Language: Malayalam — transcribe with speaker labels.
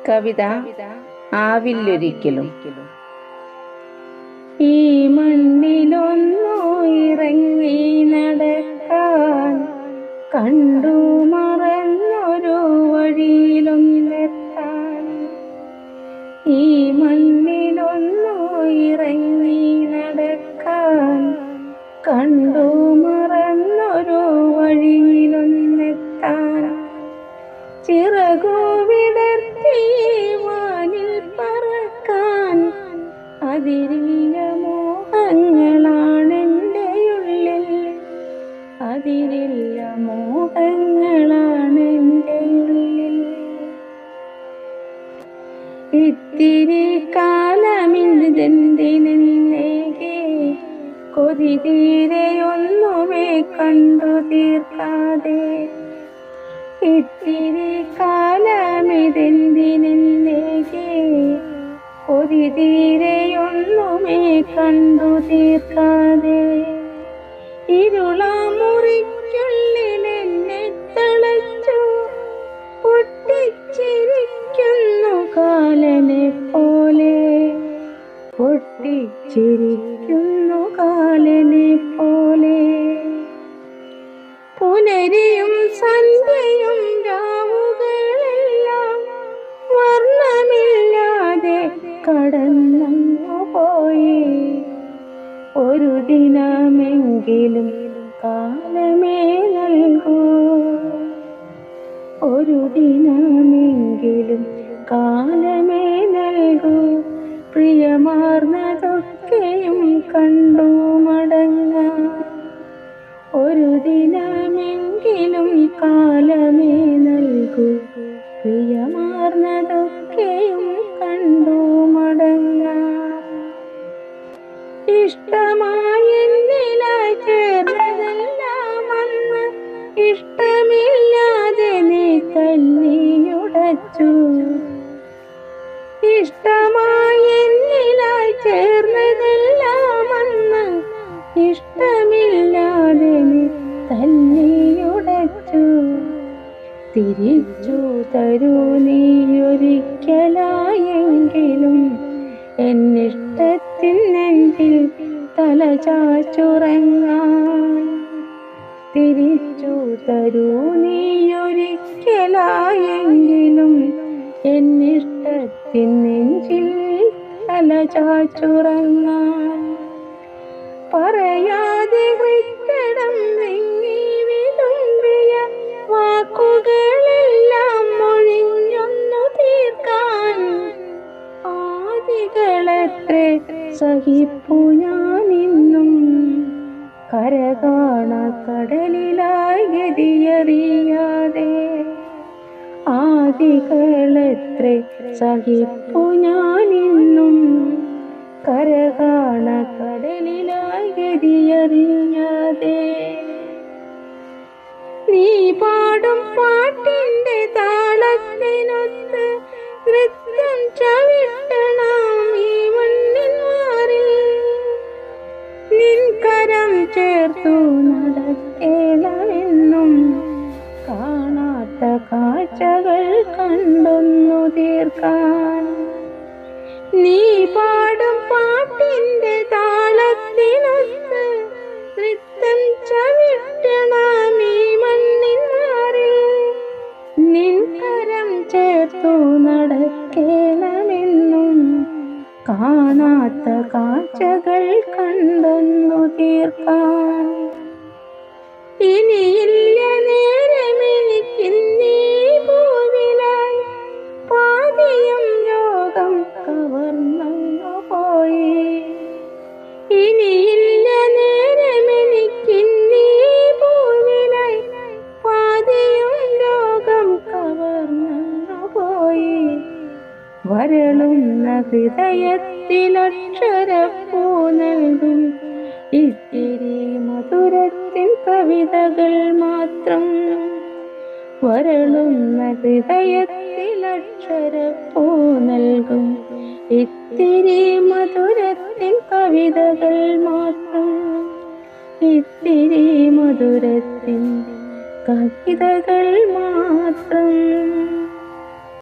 Speaker 1: കവിത ആവില്ലൊരിക്കലും. ഈ മണ്ണിലൊന്നു ഇറങ്ങി നടക്കാൻ കണ്ടു മറന്നൊരു വഴിയിലൊന്നെത്താൻ. ഈ മണ്ണിലൊന്നു ഇറങ്ങി നടക്കാൻ കണ്ടു മറന്നൊരു വഴിയിലൊന്നെത്താൻ. ചിറകു വിടർത്തി വാനിൽ പറക്കാൻ അതിരില്ല മോഹങ്ങളാണെൻ്റെ ഉള്ളിൽ, അതിരില്ല മോഹങ്ങളാണെൻ്റെ ഉള്ളിൽ. ഇത്തിരി കാലമിതെന്തിനെന്നേകെ കൊതി തീരെയൊന്നുമേ കണ്ടു തീർക്കാതെ. ഇത്തിരി കാലമിതെന്തിനെന്നേകെ കൊതി തീരെയൊന്നുമേ കണ്ടു തീർക്കാതെ. ഇരുളാമുറിക്കുള്ളിൽ എന്നെ തളച്ചു പൊട്ടിച്ചിരിക്കുന്നു കാലനെ പോലെ, പൊട്ടിച്ചിരിക്കുന്നു കാലനെ പോലെ. പുലരിയും സന്ധ്യയും രാവുകളെല്ലാം വർണ്ണമില്ലാതെ കടന്നു പോയി. ഒരു ദിനമെങ്കിലും കാലമേ നൽകൂ, ഒരു ദിനമെങ്കിലും കാലമേ നൽകൂ. പ്രിയമാർന്നതൊക്കെയും കണ്ടു മടങ്ങാം, ഒരു ദിനമെങ്കിലും കാലമേ നൽകൂ. പ്രിയമാർന്നതൊക്കെയും കണ്ടു മടങ്ങാം. ഇഷ്ടമായി എന്നിലായി ചേർന്നതെല്ലാം അന്ന് ഇഷ്ടമില്ലാതെ നീ തല്ലിയുടച്ചു. ഇഷ്ടമായി എന്നിലായി ചേർന്നതെല്ലാം അന്ന് ഇഷ്ടമില്ലാതെ നീ തല്ലിയുടച്ചു. തിരിച്ചു തരൂ നീ ഒരിക്കലായെങ്കിലും എന്നിഷ്ടത്തിൻ നെഞ്ചിൽ തല ചാച്ചുറങ്ങാൻ. തിരിച്ചു തരൂ നീ ഒരിക്കലായെങ്കിലും എന്നിഷ്ടത്തിൻ നെഞ്ചിൽ തല ചാച്ചുറങ്ങാൻ. പറയാതെ ഹൃദയം വിങ്ങി വിതുമ്പിയ വാക്കുകളെല്ലാം മൊഴിഞ്ഞൊന്നു തീർക്കാൻ ആദികളെത്രേ സഹിപ്പു ഞാനിന്നും. കരകാണ കടലിലായി ഗതിയറിയാതെ ആദികളെത്രേ സഹിപ്പു ഞാനിന്നും. കരകാണ കടലിലായി ഗതിയറിയാതെ. നീ പാടും പാട്ടിൻ്റെ താളത്തിനൊത്ത് നൃത്തം ചവിട്ടണം ഈ മണ്ണിൻ മാറിൽ. നിൻ കരം ചേർത്തു നടക്കേണമെന്നും കാണാത്ത കാഴ്ചകൾ കണ്ടൊന്നു തീർക്കാൻ. നീ പാടും പാട്ടിൻ്റെ താളത്തിനൊത്ത് നൃത്തം ചവിട്ടണം ഈ മണ്ണിൻ മാറിൽ. നിൻ കരം ചേർത്തു നടക്കേണമെന്നും കാണാത്ത കാഴ്ചകൾ കണ്ടൊന്നു തീർക്കാൻ. ഇനിയില്ല നേരമെനിക്കിന്നീ ഭൂവിലായി പാതിയും ലോകം കവർന്നു പോയി. ഇനിയില്ല നേരമെനിക്കിന്നീ ഭൂവിലായി പാതിയും ലോകം കവർന്നു പോയി. വരളുന്ന ഹൃദയത്തിലക്ഷരപ്പൂ നൽകും ഇത്തിരി മധുരത്തിൻ കവിതകൾ മാത്രം. വരളുന്ന ഹൃദയത്തിലക്ഷരപ്പൂ നൽകും ഇത്തിരി മധുരത്തിൻ കവിതകൾ മാത്രം. ഇത്തിരി മധുരത്തിൻ കവിതകൾ മാത്രം.